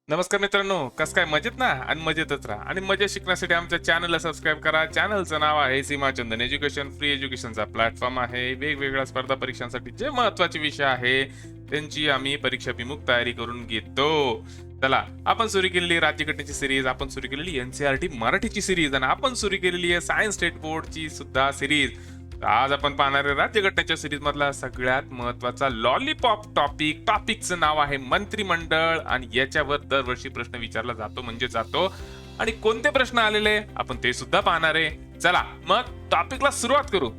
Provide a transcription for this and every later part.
नमस्कार मित्रांनो, कसं काय मजेत ना? आणि मजेतच राहा आणि मजेत शिकण्यासाठी आमच्या चॅनलला सबस्क्राईब करा. चॅनलचं नाव आहे सीमाचंदन एज्युकेशन. फ्री एज्युकेशनचा प्लॅटफॉर्म आहे. वेगवेगळ्या स्पर्धा परीक्षांसाठी जे महत्त्वाचे विषय आहे, त्यांची आम्ही परीक्षाभिमुख तयारी करून घेतो. चला, आपण सुरू केलेली राज्यघटनेची सीरीज, आपण सुरू केलेली एन-सी-आर-टी मराठीची सीरीज आणि आपण सुरू केलेली आहे सायन्स स्टेट बोर्डची सुद्धा सीरीज. आज आपण पाहणार आहे राज्यघटनेच्या सिरीज मधला सगळ्यात महत्वाचा लॉलीपॉप टॉपिकचं नाव आहे मंत्रिमंडळ आणि याच्यावर दरवर्षी प्रश्न विचारला जातो म्हणजे जातो. आणि कोणते प्रश्न आलेले आपण ते सुद्धा पाहणार आहे. चला मग टॉपिकला सुरुवात करू.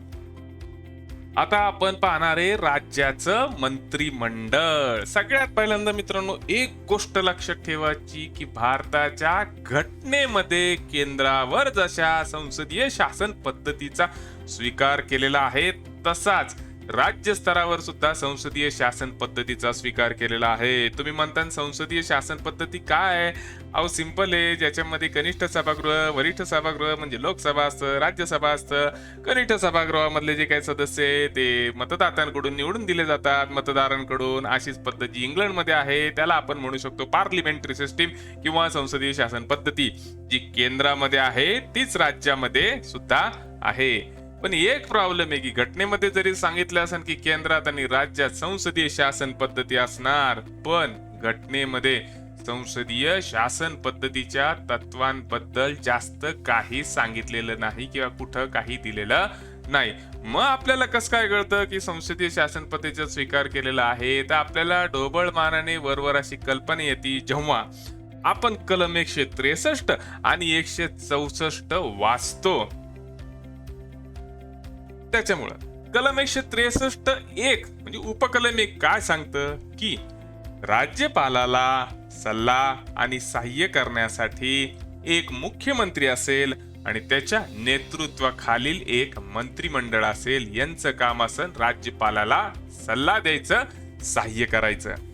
आता आपण पाहणार आहे राज्याचं मंत्रिमंडळ. सगळ्यात पहिल्यांदा मित्रांनो एक गोष्ट लक्षात ठेवायची की भारताच्या घटनेमध्ये केंद्रावर जशा संसदीय शासन पद्धतीचा स्वीकार केलेला आहे, तसाच राज्य स्तरावर सुद्धा संसदीय शासन पद्धतीचा स्वीकार केलेला आहे. तुम्ही म्हणता संसदीय शासन पद्धती काय आहे? अहो सिंपल आहे. ज्याच्यामध्ये कनिष्ठ सभागृह, वरिष्ठ सभागृह म्हणजे लोकसभा असतं, राज्यसभा असतं. कनिष्ठ सभागृहामधले जे काही सदस्य आहे ते मतदात्यांकडून निवडून दिले जातात, मतदारांकडून. अशीच पद्धत जी इंग्लंडमध्ये आहे त्याला आपण म्हणू शकतो पार्लिमेंटरी सिस्टीम किंवा संसदीय शासन पद्धती. जी केंद्रामध्ये आहे तीच राज्यामध्ये सुद्धा आहे. पण एक प्रॉब्लेम आहे की घटनेमध्ये जरी सांगितलं असेल की केंद्रात आणि राज्यात संसदीय शासन पद्धती असणार, पण घटनेमध्ये संसदीय शासन पद्धतीच्या तत्वांबद्दल जास्त काही सांगितलेलं नाही किंवा कुठं काही दिलेलं नाही. मग आपल्याला कसं काय कळतं की संसदीय शासन पद्धतीचा स्वीकार केलेला आहे? तर आपल्याला ढोबळ मानाने वरवर अशी कल्पना येते जेव्हा आपण कलम 163 आणि 164 वाचतो. त्याच्यामुळं कलम 163 म्हणजे उपकलम 1 काय सांगतं की राज्यपालाला सल्ला आणि सहाय्य करण्यासाठी एक मुख्यमंत्री असेल आणि त्याच्या नेतृत्वाखालील एक मंत्रिमंडळ असेल. यांचं काम असेल राज्यपालाला सल्ला द्यायचं, सहाय्य करायचं.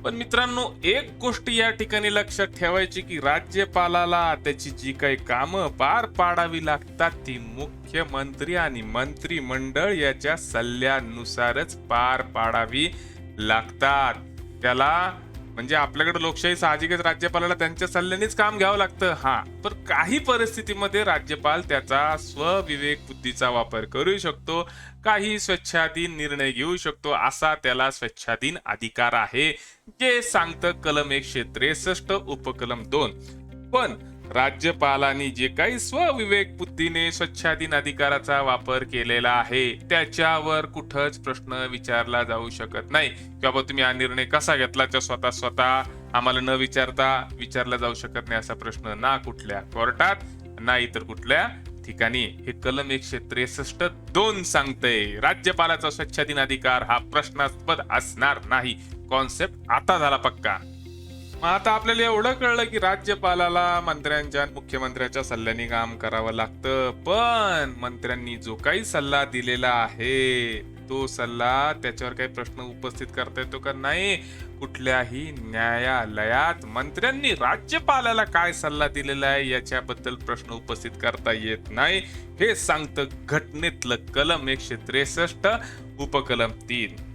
पण मित्रांनो एक गोष्ट या ठिकाणी लक्षात ठेवायची की राज्यपालाला त्याची जी काही कामं पार पाडावी लागतात ती मुख्यमंत्री आणि मंत्रिमंडळ याच्या सल्ल्यानुसारच पार पाडावी लागतात. त्याला म्हणजे आपल्याकडे लोकशाही साहजिकच राज्यपालाला त्यांच्या सल्ल्यानेच काम घ्यावं लागतं. पण काही परिस्थितीमध्ये राज्यपाल त्याचा स्वविवेक बुद्धीचा वापर करू शकतो, काही स्वच्छाधीन निर्णय घेऊ शकतो. असा त्याला स्वच्छाधीन अधिकार आहे, जे सांगतं कलम 163 उपकलम 2. पण राज्यपालांनी जे काही स्वविवेक बुद्धीने स्वच्छाधीन अधिकाराचा वापर केलेला आहे त्याच्यावर कुठंच प्रश्न विचारला जाऊ शकत नाही की बाबा तुम्ही हा निर्णय कसा घेतला, तर स्वतः स्वतः आम्हाला न विचारता विचारला जाऊ शकत नाही. असा प्रश्न ना कुठल्या कोर्टात नाही तर कुठल्या ठिकाणी. हे कलम 163(2) सांगतंय राज्यपालाचा स्वच्छाधीन अधिकार हा प्रश्नास्पद असणार नाही. कॉन्सेप्ट आता झाला पक्का. मग आता आपल्याला एवढं कळलं की राज्यपालाला मंत्र्यांच्या आणि मुख्यमंत्र्याच्या सल्ल्याने काम करावं लागतं. पण मंत्र्यांनी जो काही सल्ला दिलेला आहे तो सल्ला त्याच्यावर काही प्रश्न उपस्थित करता येतो का? नाही. कुठल्याही न्यायालयात मंत्र्यांनी राज्यपालाला काय सल्ला दिलेला आहे याच्याबद्दल प्रश्न उपस्थित करता येत नाही. हे सांगतं घटनेतलं कलम 163 उपकलम 3.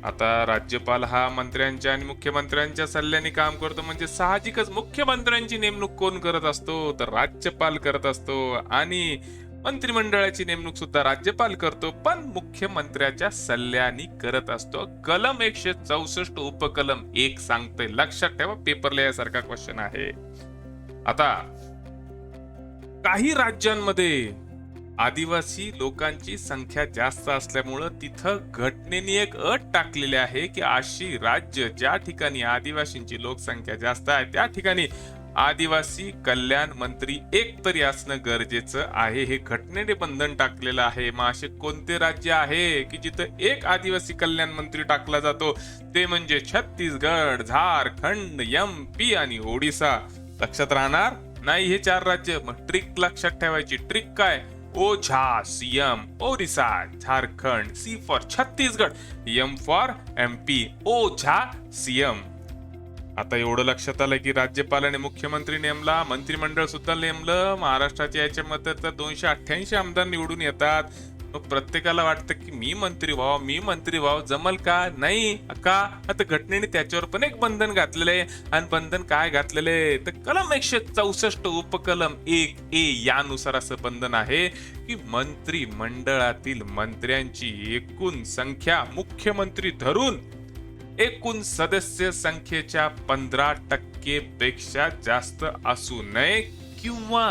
आता राज्यपाल हा मंत्र्यांच्या आणि मुख्यमंत्र्यांच्या सल्ल्याने काम करतो म्हणजे साहजिकच मुख्यमंत्र्यांची नेमणूक कोण करत असतो? तर राज्यपाल करत असतो. आणि मंत्रिमंडळाची नेमणूक सुद्धा राज्यपाल करतो, पण मुख्यमंत्र्याच्या सल्ल्याने करत असतो. कलम 164 उपकलम 1 सांगतंय. लक्षात ठेवा, पेपर लिहायसारखा क्वेश्चन आहे. आता काही राज्यांमध्ये आदिवासी लोकांची संख्या जास्त असल्यामुळं तिथं घटनेने एक अट टाकलेली आहे की अशी राज्य ज्या ठिकाणी आदिवासींची लोकसंख्या जास्त आहे त्या ठिकाणी आदिवासी कल्याण मंत्री एक तरी असणं गरजेचं आहे. हे घटनेने बंधन टाकलेलं आहे. मग असे कोणते राज्य आहे की जिथं एक आदिवासी कल्याण मंत्री टाकला जातो? ते म्हणजे छत्तीसगड, झारखंड, MP आणि ओडिसा. लक्षात राहणार नाही हे 4 राज्य. मग ट्रिक लक्षात ठेवायची. ट्रिक काय? Ojha CM Orissa, Jharkhand, C for Chhattisgarh, M for MP. Ojha CM. आता एवढं लक्षात आलं की राज्यपालाने मुख्यमंत्री नेमला, मंत्रिमंडळ सुद्धा नेमलं. महाराष्ट्राच्या याच्यामध्ये तर 288 आमदार निवडून येतात. मग प्रत्येकाला वाटतं की मी मंत्री व्हावं जमल का नाही का. आता घटनेने त्याच्यावर पण एक बंधन घातलेलं आहे. आणि बंधन काय घातलेलं आहे तर कलम 164 उपकलम 1A यानुसार असं बंधन आहे की मंत्रिमंडळातील मंत्र्यांची एकूण संख्या मुख्यमंत्री धरून एकूण सदस्य संख्येच्या 15% पेक्षा जास्त असू नये किंवा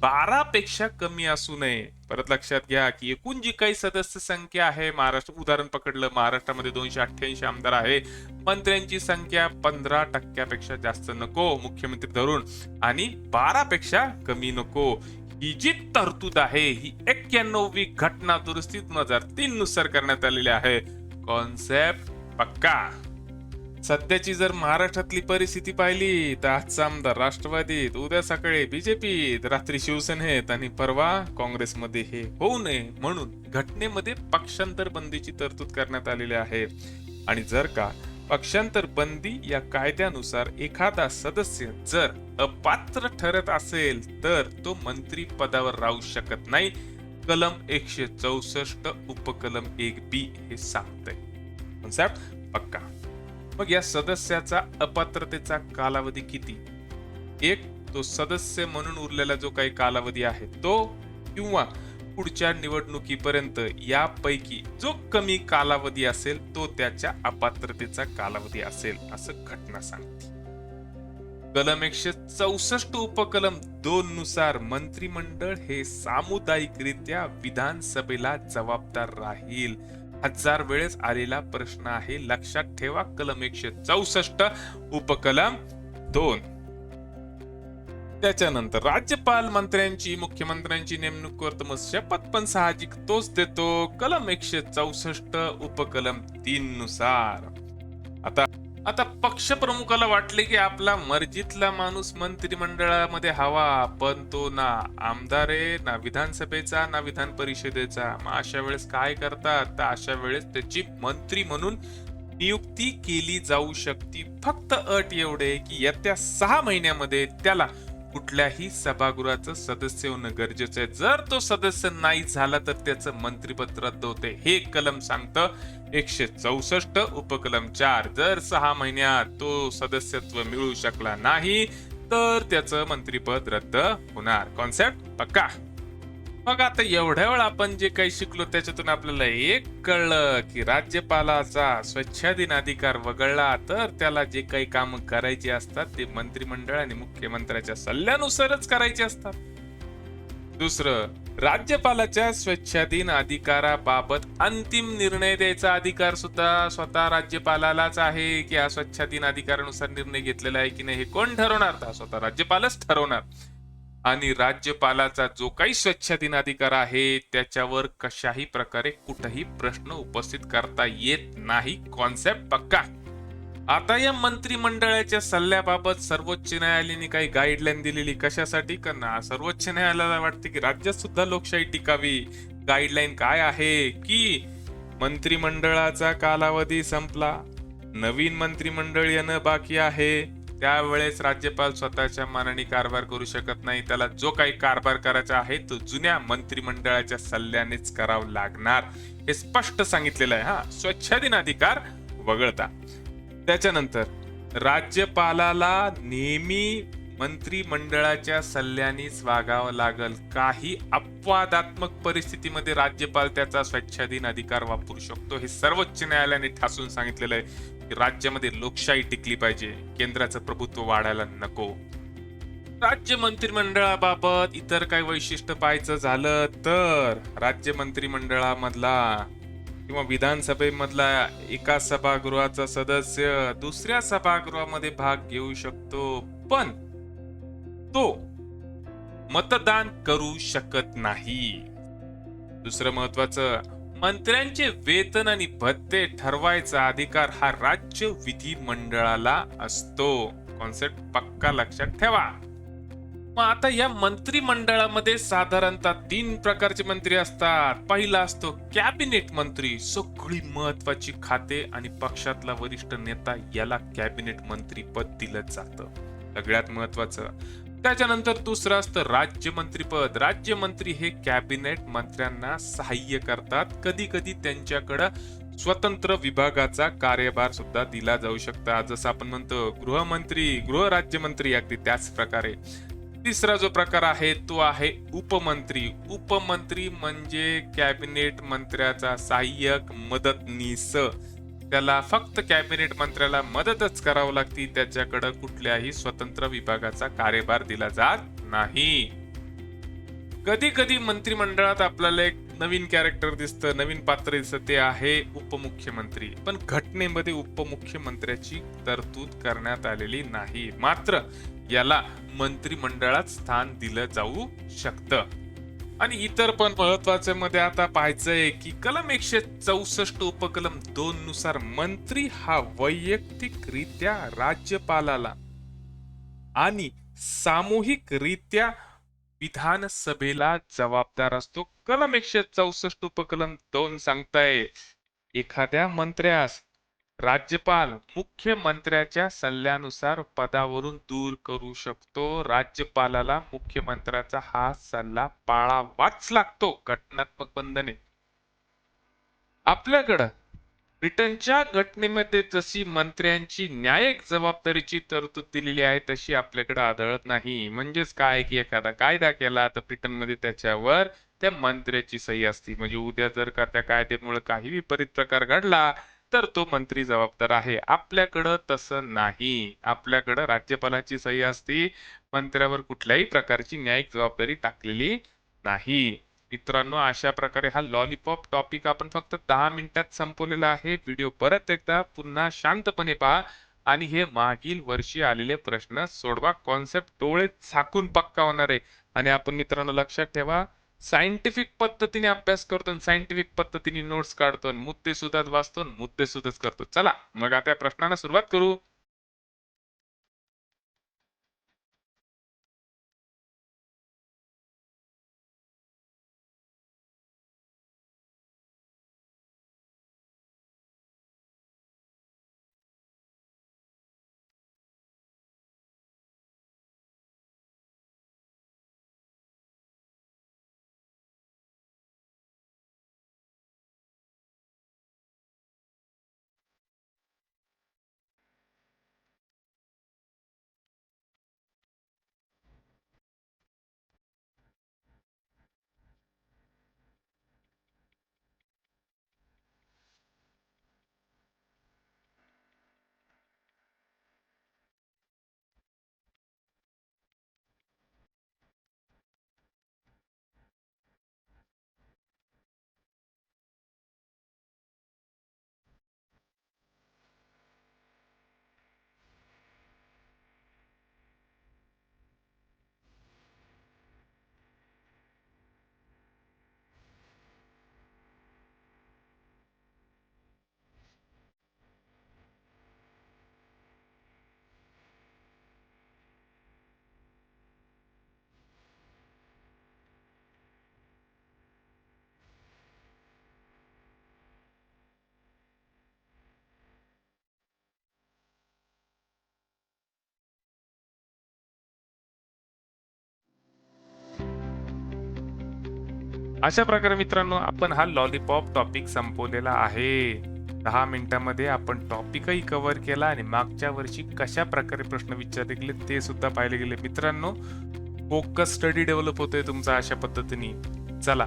12 पेक्षा कमी असू नये. परत लक्षात घ्या की एकूण जी काही सदस्य संख्या आहे महाराष्ट्र उदाहरण पकडलं महाराष्ट्रामध्ये 288 आमदार आहे. मंत्र्यांची संख्या 15% जास्त नको मुख्यमंत्री धरून आणि 12 पेक्षा कमी नको. ही जी तरतूद आहे ही 91वी घटना दुरुस्ती 2003 नुसार करण्यात आलेली आहे. कॉन्सेप्ट पक्का. सध्याची जर महाराष्ट्रातली परिस्थिती पाहिली तर आजचा आमदार राष्ट्रवादीत, उद्या सकाळी बीजेपीत, रात्री शिवसेनेत आणि परवा काँग्रेसमध्ये हे होऊ नये म्हणून घटनेमध्ये पक्षांतर बंदीची तरतूद करण्यात आलेली आहे. आणि जर का पक्षांतर बंदी या कायद्यानुसार एखादा सदस्य जर अपात्र ठरत असेल तर तो मंत्री पदावर राहू शकत नाही. कलम 164 उपकलम 1B हे सांगतंय. कॉन्सेप्ट पक्का. मग या सदस्याचा अपात्रतेचा कालावधी किती. एक तो सदस्य म्हणून उरलेला जो काही कालावधी आहे तो किंवा पुढच्या निवडणुकीपर्यंत यापैकी जो कमी कालावधी असेल तो त्याच्या अपात्रतेचा कालावधी असेल असं घटना सांगते. कलम 164 उपकलम 2 नुसार मंत्रिमंडळ हे सामुदायिकरित्या विधानसभेला जबाबदार राहील. 1000 वेळेस आलेला प्रश्न आहे, लक्षात ठेवा. कलम 164 उपकलम 2. त्याच्यानंतर राज्यपाल मंत्र्यांची मुख्यमंत्र्यांची नेमणूक करतो मग शपथ पण साहजिक तोच देतो कलम 164 उपकलम 3 नुसार. आता पक्ष प्रमुखाला वाटले की आपला मर्जीतला माणूस मंत्रिमंडळामध्ये हवा पण तो ना आमदार आहे ना विधानसभेचा ना विधान परिषदेचा. मग अशा वेळेस काय करतात तर अशा वेळेस त्याची मंत्री म्हणून नियुक्ती केली जाऊ शकते. फक्त अट एवढे की येत्या 6 महिन्यामध्ये त्याला कुठल्याही सभागृहाचं सदस्य होणं गरजेचं आहे. जर तो सदस्य नाही झाला तर त्याचं मंत्रिपद रद्द होते. हे कलम सांगतं 164 उपकलम 4. जर 6 महिन्यात तो सदस्यत्व मिळू शकला नाही तर त्याचं मंत्रिपद रद्द होणार. कॉन्सेप्ट पक्का. मग आता एवढ्या वेळ आपण जे काही शिकलो त्याच्यातून आपल्याला एक कळलं की राज्यपालाचा स्वच्छाधीन अधिकार वगळला तर त्याला जे काही काम करायची असतात ते मंत्रिमंडळ आणि मुख्यमंत्र्याच्या सल्ल्यानुसारच करायचे असतात. दुसरं, राज्यपालाच्या स्वच्छाधीन अधिकाराबाबत अंतिम निर्णय द्यायचा अधिकार सुद्धा स्वतः राज्यपालालाच आहे. की हा स्वच्छाधीन अधिकारानुसार निर्णय घेतलेला आहे की नाही हे कोण ठरवणार तर स्वतः राज्यपालच ठरवणार. आणि राज्यपालाचा जो काही स्वच्छाधीन अधिकार आहे त्याच्यावर कशाही प्रकारे कुठेही प्रश्न उपस्थित करता येत नाही. कॉन्सेप्ट पक्का. आता या मंत्रिमंडळाच्या सल्ल्याबाबत सर्वोच्च न्यायालयाने काही गाईडलाईन दिलेली कशासाठी करणार. सर्वोच्च न्यायालयाला वाटते की राज्यात सुद्धा लोकशाही टिकावी. गाईडलाईन काय आहे की मंत्रिमंडळाचा कालावधी संपला, नवीन मंत्रिमंडळ येणं बाकी आहे, त्यावेळेस राज्यपाल स्वतःच्या मनाने कारभार करू शकत नाही. त्याला जो काही कारभार करायचा आहे तो जुन्या मंत्रिमंडळाच्या सल्ल्यानेच करावं लागणार. हे स्पष्ट सांगितलेलं आहे. हा स्वच्छाधीन अधिकार वगळता. त्याच्यानंतर राज्यपालाला नेहमी मंत्रिमंडळाच्या सल्ल्यानेच वागावं लागल. काही अपवादात्मक परिस्थितीमध्ये राज्यपाल त्याचा स्वच्छाधीन अधिकार वापरू शकतो. हे सर्वोच्च न्यायालयाने ठासून सांगितलेलं आहे. राज्यामध्ये लोकशाही टिकली पाहिजे, केंद्राचं प्रभुत्व वाढायला नको. राज्य मंत्रिमंडळाबाबत इतर काही वैशिष्ट्य पाहायचं झालं तर राज्य मंत्रिमंडळामधला किंवा विधानसभेमधला एका सभागृहाचा सदस्य दुसऱ्या सभागृहामध्ये भाग घेऊ शकतो पण तो मतदान करू शकत नाही. दुसरं महत्वाचं, मंत्र्यांचे वेतन आणि भत्ते ठरवायचा अधिकार हा राज्य विधिमंडळाला असतो. कॉन्सेप्ट पक्का लक्षात ठेवा. मग आता या मंत्रिमंडळामध्ये साधारणतः 3 प्रकारचे मंत्री असतात. पहिला असतो कॅबिनेट मंत्री, सगळी महत्वाची खाते आणि पक्षातला वरिष्ठ नेता याला कॅबिनेट मंत्री पद दिलं जातं. सगळ्यात महत्वाचं त्याच्यानंतर दुसरं असतं राज्यमंत्रीपद. राज्यमंत्री हे कॅबिनेट मंत्र्यांना सहाय्य करतात. कधी कधी त्यांच्याकडं स्वतंत्र विभागाचा कार्यभार सुद्धा दिला जाऊ शकता, जसं आपण म्हणतो गृहमंत्री, गृह राज्यमंत्री, अगदी त्याच प्रकारे. तिसरा जो प्रकार आहे तो आहे उपमंत्री. उपमंत्री म्हणजे कॅबिनेट मंत्र्याचा सहाय्यक, मदतनीस. त्याला फक्त कॅबिनेट मंत्र्याला मदतच करावं लागते, त्याच्याकडे कुठल्याही स्वतंत्र विभागाचा कार्यभार दिला जात नाही. कधी कधी मंत्रिमंडळात आपल्याला एक नवीन कॅरेक्टर दिसतं, नवीन पात्र दिसतं, ते आहे उपमुख्यमंत्री. पण घटनेमध्ये उपमुख्यमंत्र्याची तरतूद करण्यात आलेली नाही, मात्र याला मंत्रिमंडळात स्थान दिलं जाऊ शकतं. आणि इतर पण महत्वाच्या मध्ये आता पाहायचंय की कलम 164 उपकलम 2 नुसार मंत्री हा वैयक्तिकरित्या राज्यपालाला आणि सामूहिकरित्या विधानसभेला जबाबदार असतो. कलम 164 उपकलम 2 सांगताय एखाद्या मंत्र्यास राज्यपाल मुख्यमंत्र्याच्या सल्ल्यानुसार पदावरून दूर करू शकतो. राज्यपालाला मुख्यमंत्र्याचा हा सल्ला पाळावाच लागतो. घटनात्मक बंधने आपल्याकडं ब्रिटनच्या घटनेमध्ये जशी मंत्र्यांची न्यायिक जबाबदारीची तरतूद दिलेली आहे तशी आपल्याकडे आढळत नाही. म्हणजेच काय की एखादा कायदा केला तर ब्रिटनमध्ये त्याच्यावर त्या मंत्र्याची सही असते. म्हणजे उद्या जर का त्या कायद्यामुळे काही विपरीत प्रकार घडला तर तो मंत्री जबाबदार आहे. आपल्याकडं तसं नाही. आपल्याकडं राज्यपालाची सही असते, मंत्र्यावर कुठल्याही प्रकारची न्यायिक जबाबदारी टाकलेली नाही. मित्रांनो, अशा प्रकारे हा लॉलीपॉप टॉपिक आपण फक्त 10 मिनिटात संपवलेला आहे. व्हिडिओ परत एकदा पुन्हा शांतपणे पहा आणि हे मागील वर्षी आलेले प्रश्न सोडवा. कॉन्सेप्ट डोळे झाकून पक्का होणार आहे. आणि आपण मित्रांनो लक्षात ठेवा, सायंटिफिक पद्धतीने अभ्यास करतो, सायंटिफिक पद्धतीने नोट्स काढतो, मुद्दे सुद्धा वाचतो, मुद्दे सुद्धा करतो. चला मग आता प्रश्नांना सुरुवात करू. अशा प्रकारे मित्रांनो आपण हा लॉलीपॉप टॉपिक संपवलेला आहे. 10 मिनिटांमध्ये आपण टॉपिकही कव्हर केला आणि मागच्या वर्षी कशा प्रकारे प्रश्न विचारले गेले ते सुद्धा पाहिले गेले. मित्रांनो, फोकस स्टडी डेव्हलप होतोय तुमचा अशा पद्धतीने. चला,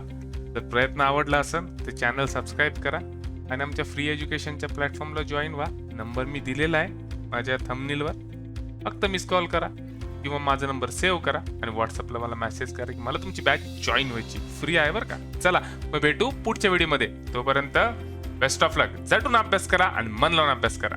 जर प्रयत्न आवडला असेल तर चॅनल सबस्क्राईब करा आणि आमच्या फ्री एज्युकेशनच्या प्लॅटफॉर्मला जॉईन व्हा. नंबर मी दिलेला आहे माझ्या थंबनेलवर. फक्त मिस कॉल करा किंवा माझा नंबर सेव्ह करा आणि व्हॉट्सअपला मला मेसेज करा की मला तुमची बॅच जॉईन व्हायची. फ्री आहे बरं का. चला मग भेटू पुढच्या व्हिडिओमध्ये. तोपर्यंत बेस्ट ऑफ लक. झटून अभ्यास करा आणि मन लावून अभ्यास करा.